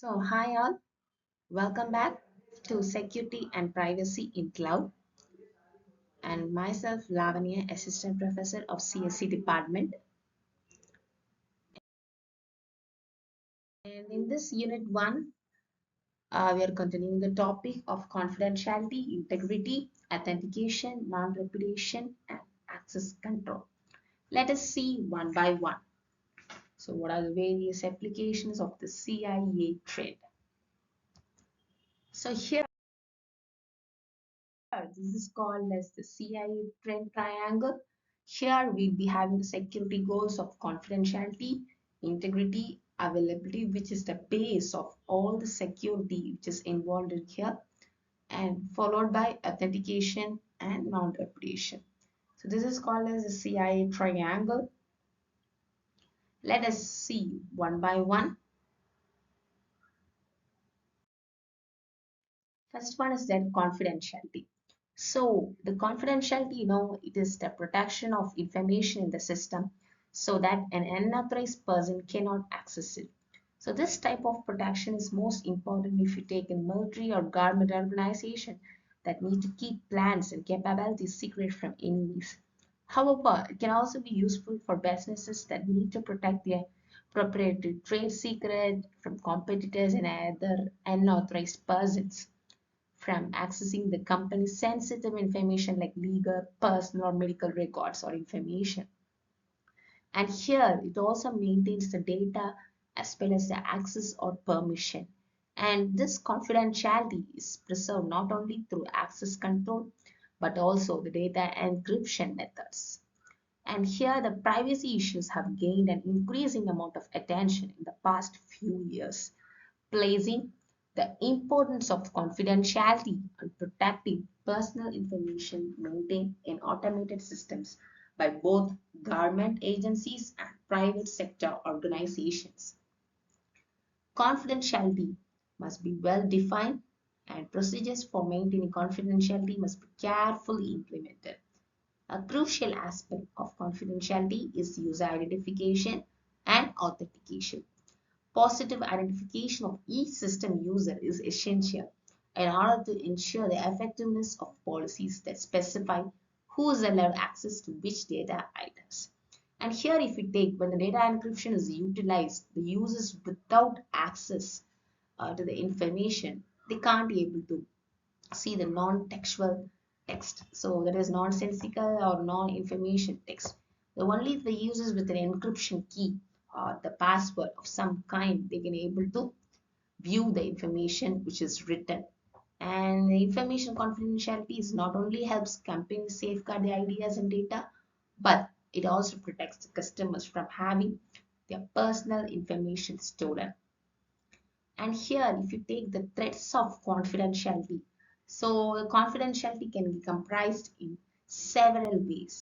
Hi all, welcome back to Security and Privacy in Cloud, and myself Lavanya, Assistant Professor of CSC Department. And in this Unit 1, we are continuing the topic of confidentiality, integrity, authentication, non-repudiation, and access control. Let us see one by one. So, what are the various applications of the CIA trade? So, here this is called as the CIA trend triangle. Here we'll be having the security goals of confidentiality, integrity, availability, which is the base of all the security which is involved in here, and followed by authentication and non-repudiation. So this is called as the CIA triangle. Let us see one by one. First one is that confidentiality. So the confidentiality, it is the protection of information in the system so that an unauthorized person cannot access it. So this type of protection is most important if you take a military or government organization that need to keep plans and capabilities secret from enemies. However, it can also be useful for businesses that need to protect their proprietary trade secret from competitors and other unauthorized persons from accessing the company's sensitive information like legal, personal, or medical records or information. And here it also maintains the data as well as the access or permission. And this confidentiality is preserved not only through access control but also the data encryption methods. And here the privacy issues have gained an increasing amount of attention in the past few years, placing the importance of confidentiality and protecting personal information maintained in automated systems by both government agencies and private sector organizations. Confidentiality must be well defined and procedures for maintaining confidentiality must be carefully implemented. A crucial aspect of confidentiality is user identification and authentication. Positive identification of each system user is essential in order to ensure the effectiveness of policies that specify who is allowed access to which data items. And here, if we take when the data encryption is utilized, the users without access to the information, they can't be able to see the non-textual text. So that is nonsensical or non-information text. The only the users with an encryption key or the password of some kind, they can able to view the information which is written. And the information confidentiality is not only helps companies safeguard the ideas and data, but it also protects the customers from having their personal information stolen. And here, if you take the threats of confidentiality, so the confidentiality can be comprised in several ways.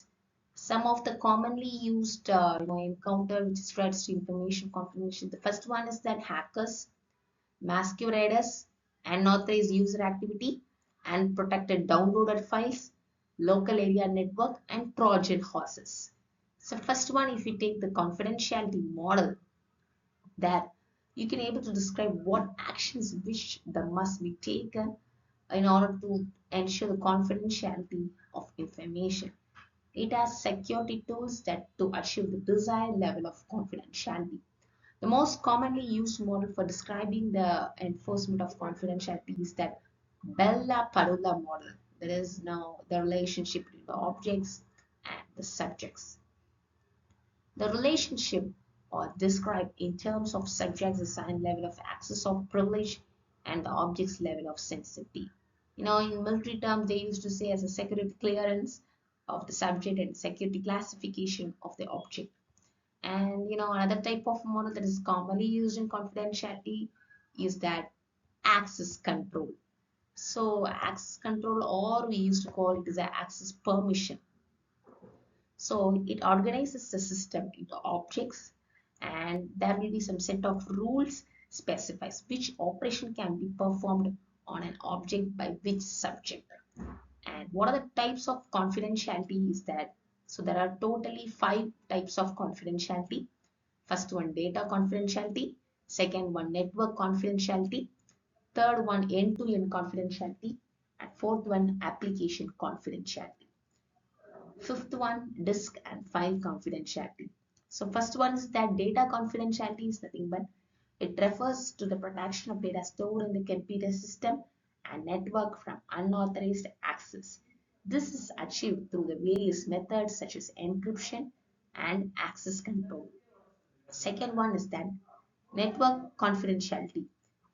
Some of the commonly used encounter which is threats to information confidentiality. The first one is that hackers, masqueraders, unauthorized user activity, unprotected downloaded files, local area network, and Trojan horses. So first one, if you take the confidentiality model, that you can able to describe what actions which the must be taken in order to ensure the confidentiality of information. It has security tools that to achieve the desired level of confidentiality. The most commonly used model for describing the enforcement of confidentiality is that Bella Padula model. There is now the relationship between the objects and the subjects. The relationship or described in terms of subject's assigned level of access of privilege and the object's level of sensitivity. In military terms, they used to say as a security clearance of the subject and security classification of the object. And another type of model that is commonly used in confidentiality is that access control. So access control, or we used to call it as a access permission. So it organizes the system into objects, and there will be some set of rules specifies which operation can be performed on an object by which subject. And what are the types of confidentiality is that? So there are totally 5 types of confidentiality. First one, data confidentiality. Second one, network confidentiality. Third one, end-to-end confidentiality. And fourth one, application confidentiality. Fifth one, disk and file confidentiality. So first one is that data confidentiality is nothing but it refers to the protection of data stored in the computer system and network from unauthorized access. This is achieved through the various methods such as encryption and access control. Second one is that network confidentiality.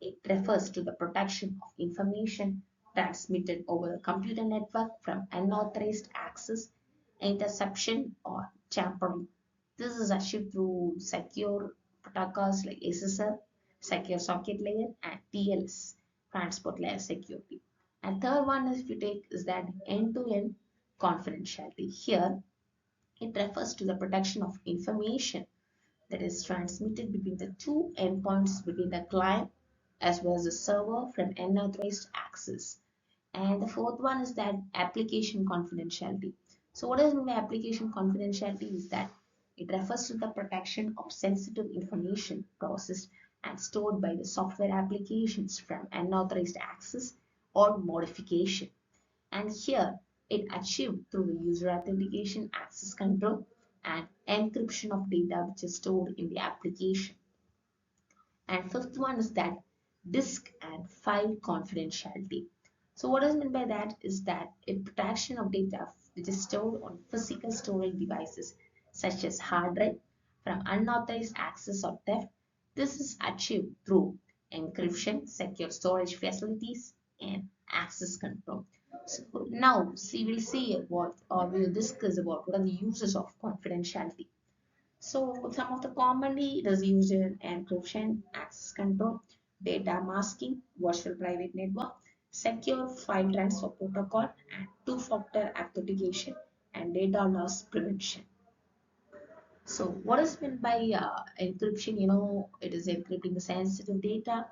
It refers to the protection of information transmitted over the computer network from unauthorized access, interception, or tampering. This is achieved through secure protocols like SSL, secure socket layer, and TLS, transport layer security. And third one is if you take is that end-to-end confidentiality. Here, it refers to the protection of information that is transmitted between the two endpoints between the client as well as the server from unauthorized access. And the fourth one is that application confidentiality. So what is meant by application confidentiality is that it refers to the protection of sensitive information processed and stored by the software applications from unauthorized access or modification. And here it achieved through the user authentication, access control, and encryption of data which is stored in the application. And fifth one is that disk and file confidentiality. So what is meant by that is that it protection of data which is stored on physical storage devices such as hard drive from unauthorized access or theft. This is achieved through encryption, secure storage facilities, and access control. So now see we'll see what or we'll discuss about what are the uses of confidentiality. So some of the commonly it is used in encryption, access control, data masking, virtual private network, secure file transfer protocol, and two-factor authentication and data loss prevention. So what is meant by encryption? It is encrypting the sensitive data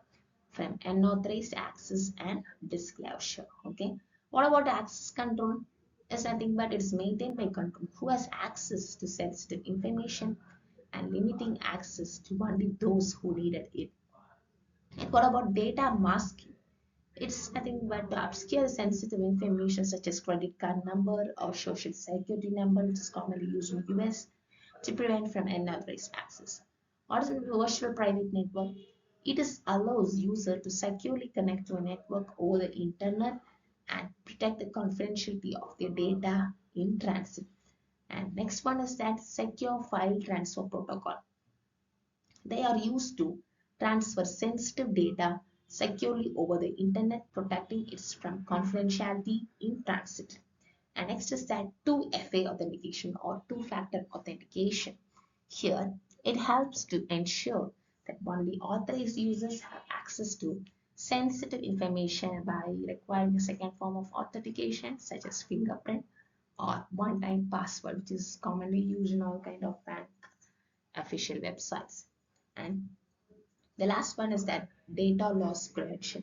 from unauthorized access and disclosure. Okay. What about access control? Is nothing but it is maintained by control who has access to sensitive information and limiting access to only those who needed it. And what about data masking? It's nothing but to obscure sensitive information such as credit card number or social security number, which is commonly used in the US to prevent from unauthorized access. What is a virtual private network? It is allows user to securely connect to a network over the internet and protect the confidentiality of their data in transit. And next one is that secure file transfer protocol. They are used to transfer sensitive data securely over the internet, protecting it from confidentiality in transit. And next is that 2FA authentication or two-factor authentication. Here, it helps to ensure that only authorized users have access to sensitive information by requiring a second form of authentication such as fingerprint or one-time password, which is commonly used in all kind of bank official websites. And the last one is that data loss prevention.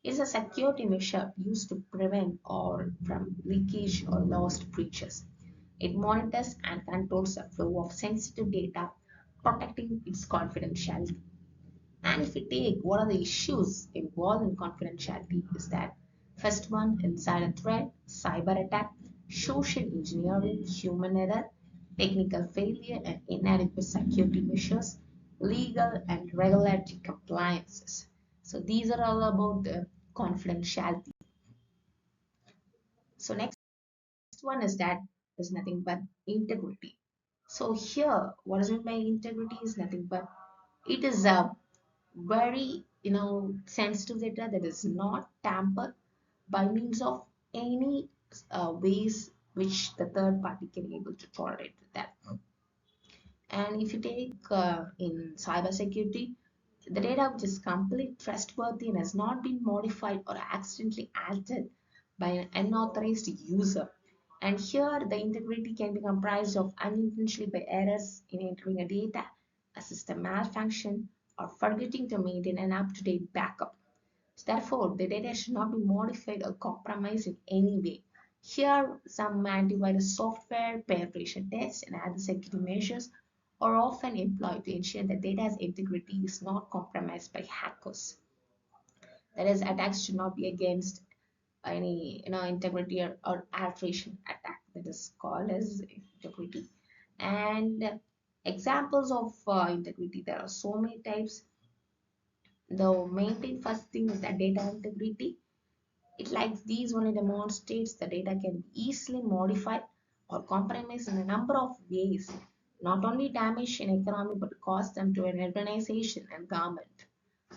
It's a security measure used to prevent or from leakage or lost breaches. It monitors and controls the flow of sensitive data, protecting its confidentiality. And if we take what are the issues involved in confidentiality is that first one, insider threat, cyber attack, social engineering, human error, technical failure and inadequate security measures, legal and regulatory compliances. So these are all about the confidentiality. So next one is that is nothing but integrity. So here, what is meant by integrity is nothing but it is a very sensitive data that is not tampered by means of any ways which the third party can able to tolerate with that. And if you take in cyber security, the data which is completely trustworthy and has not been modified or accidentally altered by an unauthorized user. And here the integrity can be comprised of unintentionally by errors in entering a data, a system malfunction, or forgetting to maintain an up-to-date backup. Therefore, the data should not be modified or compromised in any way. Here, some antivirus software, penetration tests, and other security measures are often employed to ensure that data's integrity is not compromised by hackers. That is, attacks should not be against any integrity or alteration attack. That is called as integrity. And examples of integrity, there are so many types. The main thing first thing is that data integrity. It likes these only demonstrates the data can be easily modified or compromised in a number of ways, not only damage an economy but cost them to an organization and government.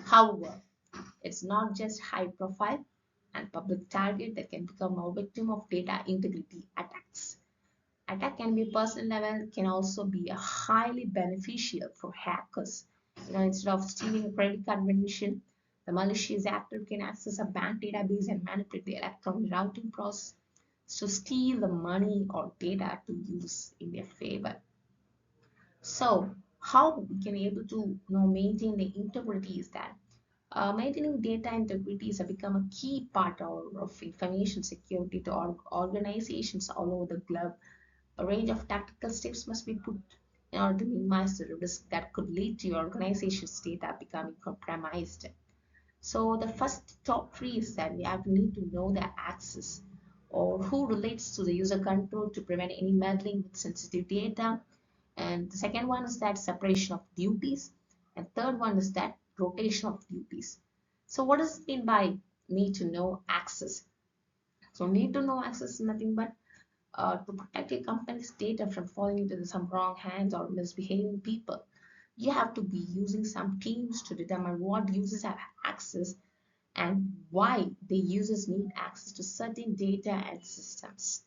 However, it's not just high profile and public target that can become a victim of data integrity attacks. Attack can be personal level, can also be a highly beneficial for hackers. Instead of stealing a credit card information, the malicious actor can access a bank database and manipulate the electronic routing process to steal the money or data to use in their favor. So, how we can able to maintain the integrity is that maintaining data integrity has become a key part of information security to organizations all over the globe. A range of tactical steps must be put in order to minimize the risk that could lead to your organization's data becoming compromised. So the first top three is that we have to need to know the access or who relates to the user control to prevent any meddling with sensitive data. And the second one is that separation of duties. And third one is that rotation of duties. So what does it mean by need to know access? So need to know access is nothing but to protect your company's data from falling into some wrong hands or misbehaving people. You have to be using some teams to determine what users have access and why the users need access to certain data and systems.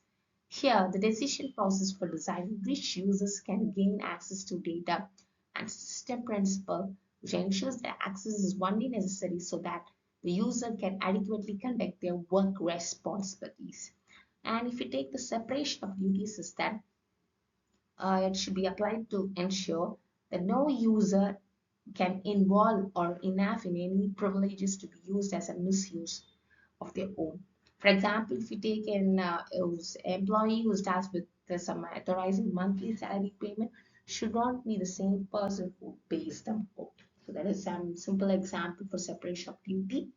Here, the decision process for deciding which users can gain access to data and system principle, which ensures that access is only necessary so that the user can adequately conduct their work responsibilities. And if you take the separation of duties, is that it should be applied to ensure that no user can involve or enough in any privileges to be used as a misuse of their own. For example, if you take an employee who starts with some authorizing monthly salary payment, should not be the same person who pays them out. So that is some simple example for separation of duty.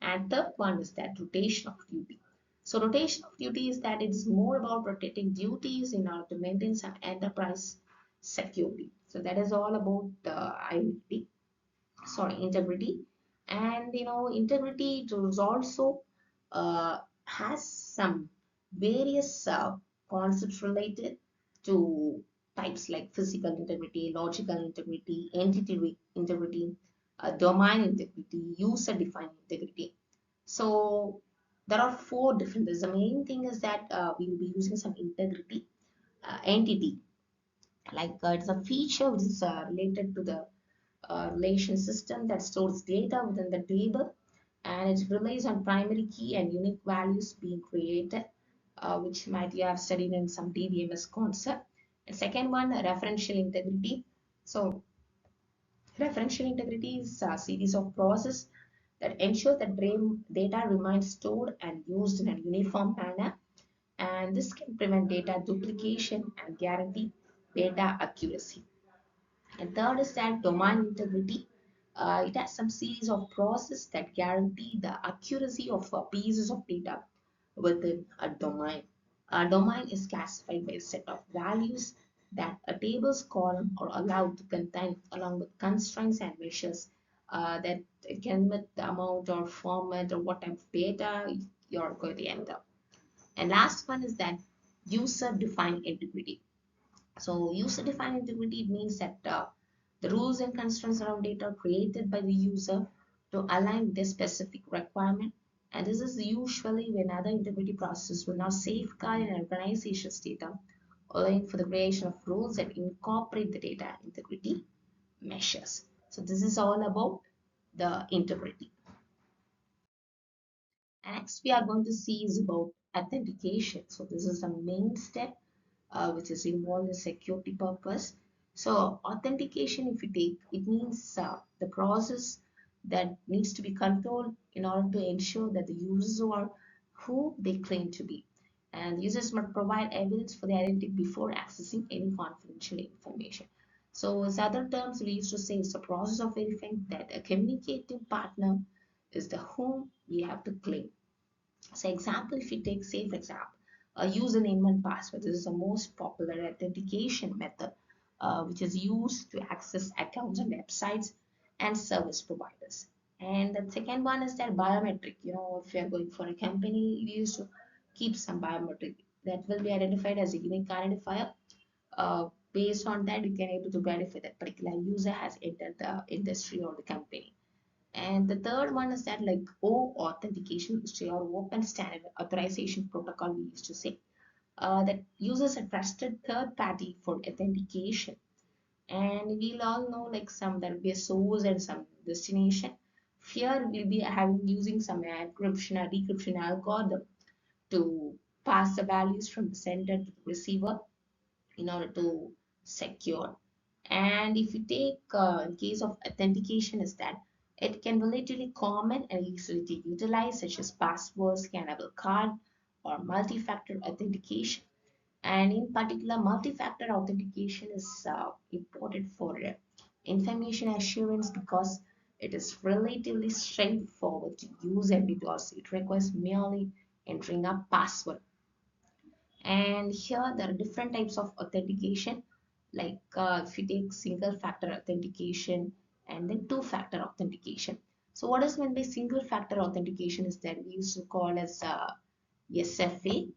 And third one is that rotation of duty. So rotation of duty is that it's more about rotating duties in order to maintain some enterprise security. So that is all about the identity, integrity. And integrity is also has some various concepts related to types like physical integrity, logical integrity, entity integrity, domain integrity, user defined integrity. So there are four different. The main thing is that we will be using some integrity entity, like it's a feature which is related to the relation system that stores data within the table, and it relies on primary key and unique values being created, which might you have studied in some DBMS concept. And second one, referential integrity. So referential integrity is a series of processes that ensure that data remains stored and used in a uniform manner, and this can prevent data duplication and guarantee data accuracy. And third is that domain integrity. It has some series of processes that guarantee the accuracy of pieces of data within a domain. A domain is classified by a set of values that a table's column are allowed to contain, along with constraints and measures that can limit the amount or format or what type of data you're going to enter. And last one is that user-defined integrity. So user-defined integrity means that the rules and constraints around data are created by the user to align with their specific requirement. And this is usually when other integrity processes will now safeguard an organization's data, allowing for the creation of rules that incorporate the data integrity measures. So this is all about the integrity. And next we are going to see is about authentication. So this is the main step which is involved in security purpose. So authentication, if you take, it means the process that needs to be controlled in order to ensure that the users are who they claim to be. And users must provide evidence for their identity before accessing any confidential information. So as other terms we used to say it's the process of verifying that a communicating partner is the whom we have to claim. So example, if you take, say for example, a username and password. This is the most popular authentication method which is used to access accounts on websites and service providers. And the second one is that biometric. If you are going for a company, we used to keep some biometric that will be identified as a unique identifier. Based on that, you can able to verify that particular user has entered the industry or the company. And the third one is that like O authentication history or open standard authorization protocol we used to say that uses a trusted third party for authentication. And we'll all know like some there will be a source and some destination. Here we'll be having using some encryption or decryption algorithm to pass the values from the sender to the receiver in order to secure. And if you take in case of authentication is that it can be relatively common and easily to utilize such as password, scannable card or multi-factor authentication. And in particular, multi-factor authentication is important for information assurance because it is relatively straightforward to use and because it requires merely entering a password. And here there are different types of authentication, like if you take single factor authentication and then two factor authentication. So what is meant by single factor authentication is that we used to call as SFA.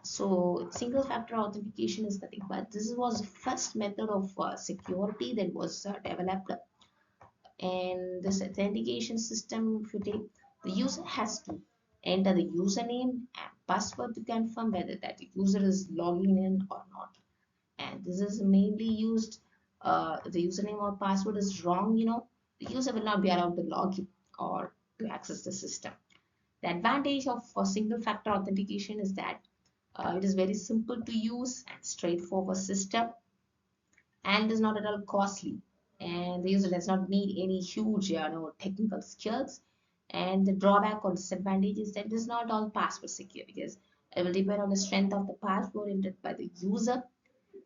So single factor authentication is nothing but this was the first method of security that was developed. And this authentication system, if you take, the user has to enter the username and password to confirm whether that user is logging in or not. And this is mainly used, the username or password is wrong, the user will not be allowed to log in or to access the system. The advantage of single factor authentication is that it is very simple to use and straightforward system and is not at all costly. And the user does not need any huge technical skills. And the drawback or disadvantage is that it is not all password secure because it will depend on the strength of the password entered by the user.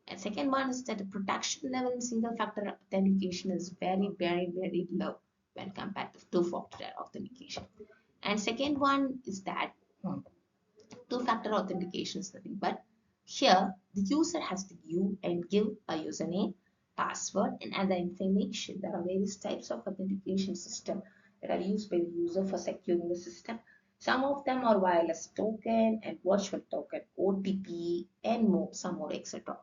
And second one is that the protection level in single factor authentication is very, very, very low when compared to two factor authentication. And second one is that two-factor authentication is nothing but here the user has to give a username, password, and other information. There are various types of authentication system that are used by the user for securing the system. Some of them are wireless token and virtual token, OTP, and more, some more, etc.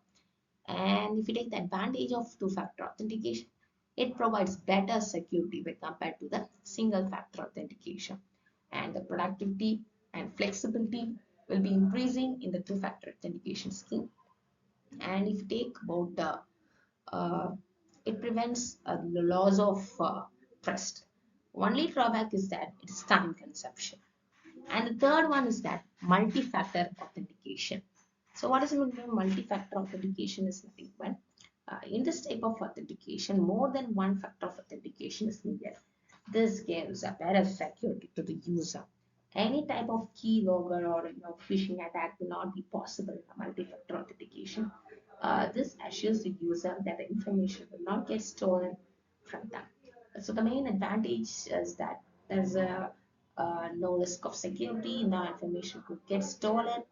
And if you take the advantage of two-factor authentication, it provides better security when compared to the single-factor authentication. And the productivity and flexibility will be increasing in the two-factor authentication scheme. And if you take about the, it prevents the loss of trust. Only drawback is that it is time consumption. And the third one is that multi-factor authentication. So what is meant by multi-factor authentication is nothing but in this type of authentication, more than one factor of authentication is needed. This gives a better security to the user. Any type of keylogger or phishing attack will not be possible in a multi-factor authentication. This assures the user that the information will not get stolen from them. So the main advantage is that there's a no risk of security, no information could get stolen,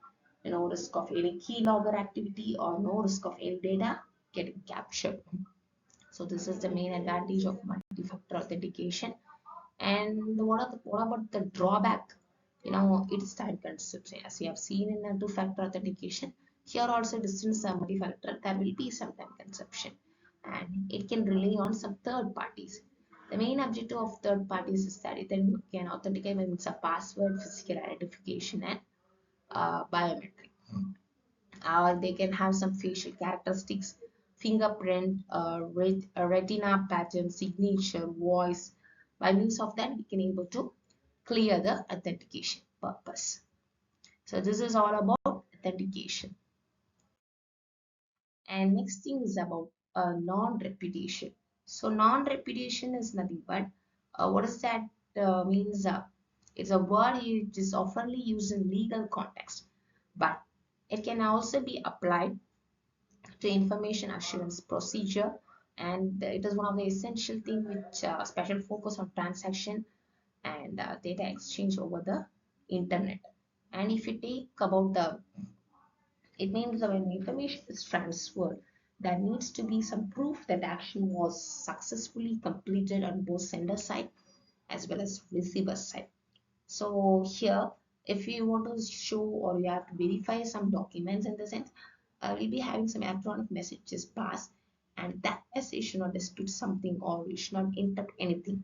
no risk of any keylogger activity, or no risk of any data getting captured. So this is the main advantage of multi-factor authentication. And what about the drawback? It's time consuming. As we have seen in the two-factor authentication, here also distance multi-factor, there will be some time consumption. And it can rely on some third parties. The main objective of third parties is that it then can authenticate with a password, physical identification, and biometric. They can have some facial characteristics, fingerprint, retina pattern, signature, voice. By means of that, we can able to clear the authentication purpose. So this is all about authentication. And next thing is about non-repetition. So non-repetition is nothing but what does that means? It's a word which is oftenly used in legal context, but it can also be applied to information assurance procedure, and it is one of the essential thing which special focus on transaction and data exchange over the internet. And if you take about the, it means that when information is transferred, there needs to be some proof that action was successfully completed on both sender side as well as receiver side. So here, if you want to show or you have to verify some documents in the sense, we'll be having some electronic messages passed, and that message should not dispute something or it should not interrupt anything.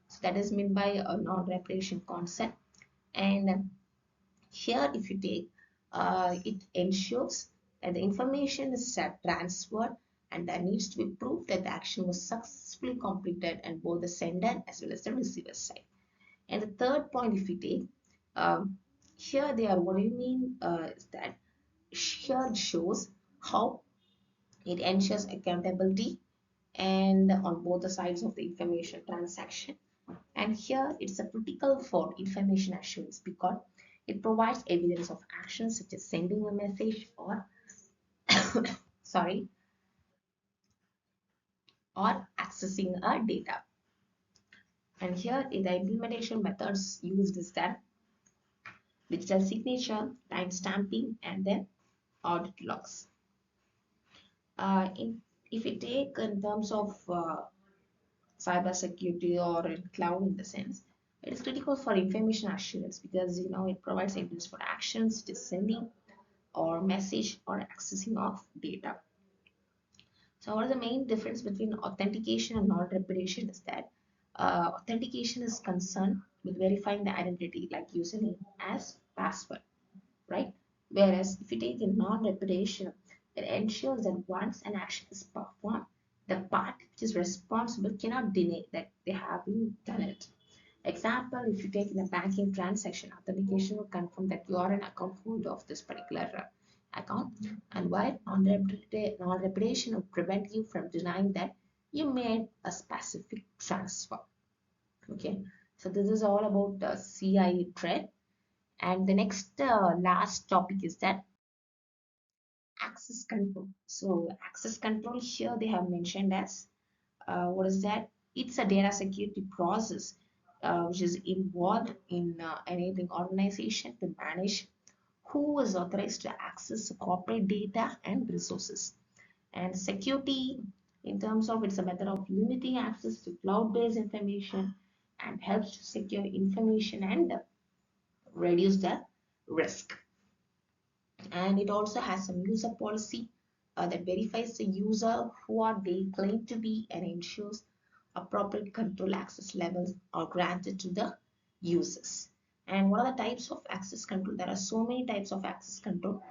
So that is meant by a non-reparation concept. And here, if you take, it ensures that the information is transferred and there needs to be proof that the action was successfully completed on both the sender as well as the receiver side. And the third point, if we take, here they are, what do you mean is that here it shows how it ensures accountability and on both the sides of the information transaction. And here it's a critical for information assurance because it provides evidence of actions such as sending a message or sorry, or accessing a data. And here in the implementation methods used is that digital signature, time stamping, and then audit logs. If we take in terms of cyber security or in cloud in the sense, it is critical for information assurance because it provides evidence for actions, just sending or message or accessing of data. So what is the main difference between authentication and non-repudiation is that authentication is concerned with verifying the identity like username as password, right? Whereas if you take a non-repudiation, it ensures that once an action is performed, the party which is responsible cannot deny that they have done it. Example, if you take in a banking transaction, authentication will confirm that you are an account holder of this particular account, and while non-repudiation will prevent you from denying that you made a specific transfer. Okay, so this is all about the CIE thread. And the next last topic is that access control. So access control here they have mentioned as what is that? It's a data security process which is involved in enabling organization to manage who is authorized to access corporate data and resources. And security in terms of it's a method of limiting access to cloud-based information and helps to secure information and reduce the risk. And it also has some user policy that verifies the user who are they claim to be and ensures appropriate control access levels are granted to the users. And what are the types of access control? There are so many types of access control.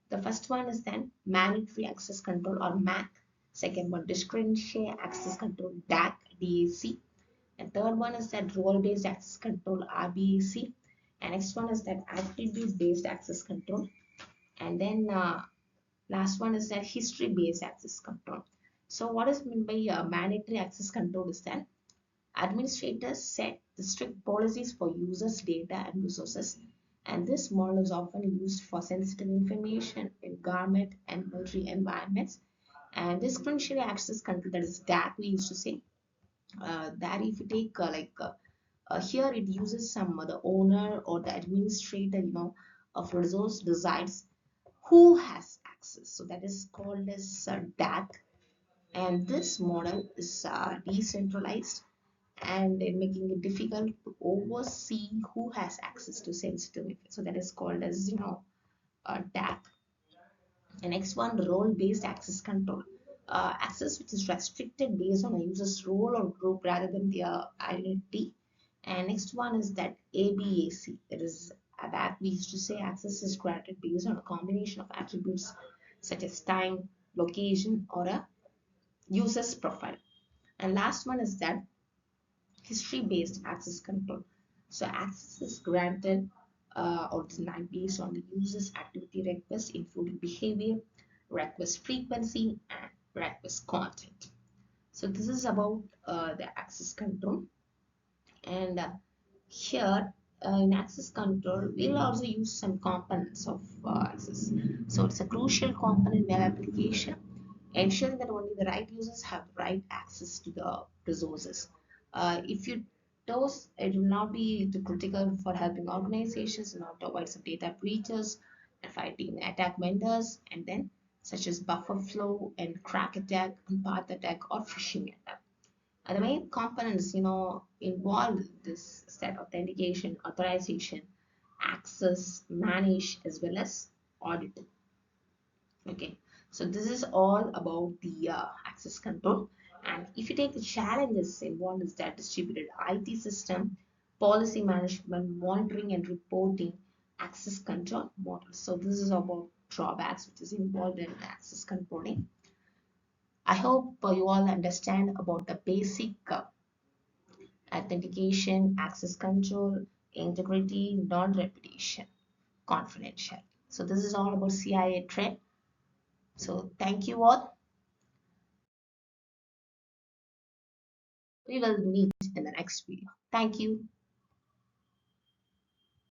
The first one is then mandatory access control or MAC. Second one, discretionary access control, DAC. And third one is that role-based access control, RBAC. And next one is that attribute-based access control. And then last one is that history-based access control. So what is meant by mandatory access control is that administrators set the strict policies for users' data and resources, and this model is often used for sensitive information in government and military environments. And discretionary access control, that is DAC we used to say, that if you take here it uses some the owner or the administrator of resource decides who has access. So that is called as DAC, and this model is decentralized and making it difficult to oversee who has access to sensitive information. So that is called as DAC. The next one, role-based access control. Access which is restricted based on a user's role or group rather than their identity. And next one is that ABAC. That is that we used to say access is granted based on a combination of attributes such as time, location, or a user's profile. And last one is that history-based access control. So access is granted or denied based on the user's activity request, including behavior, request frequency, and request content. So this is about the access control. And here in access control, we'll also use some components of access. So it's a crucial component web application ensuring that only the right users have the right access to the resources. If you those, it will not be too critical for helping organizations not to avoid some data breaches and fighting attack vendors, and then such as buffer flow and crack attack and path attack or phishing attack. And the main components, involve this set authentication, authorization, access, manage, as well as audit. Okay, so this is all about the access control. And if you take the challenges involved is that distributed IT system, policy management, monitoring and reporting, access control model. So this is about drawbacks which is involved in access controlling. I hope you all understand about the basic authentication, access control, integrity, non-repetition, confidential. So this is all about CIA trend. So thank you all. We will meet in the next video. Thank you.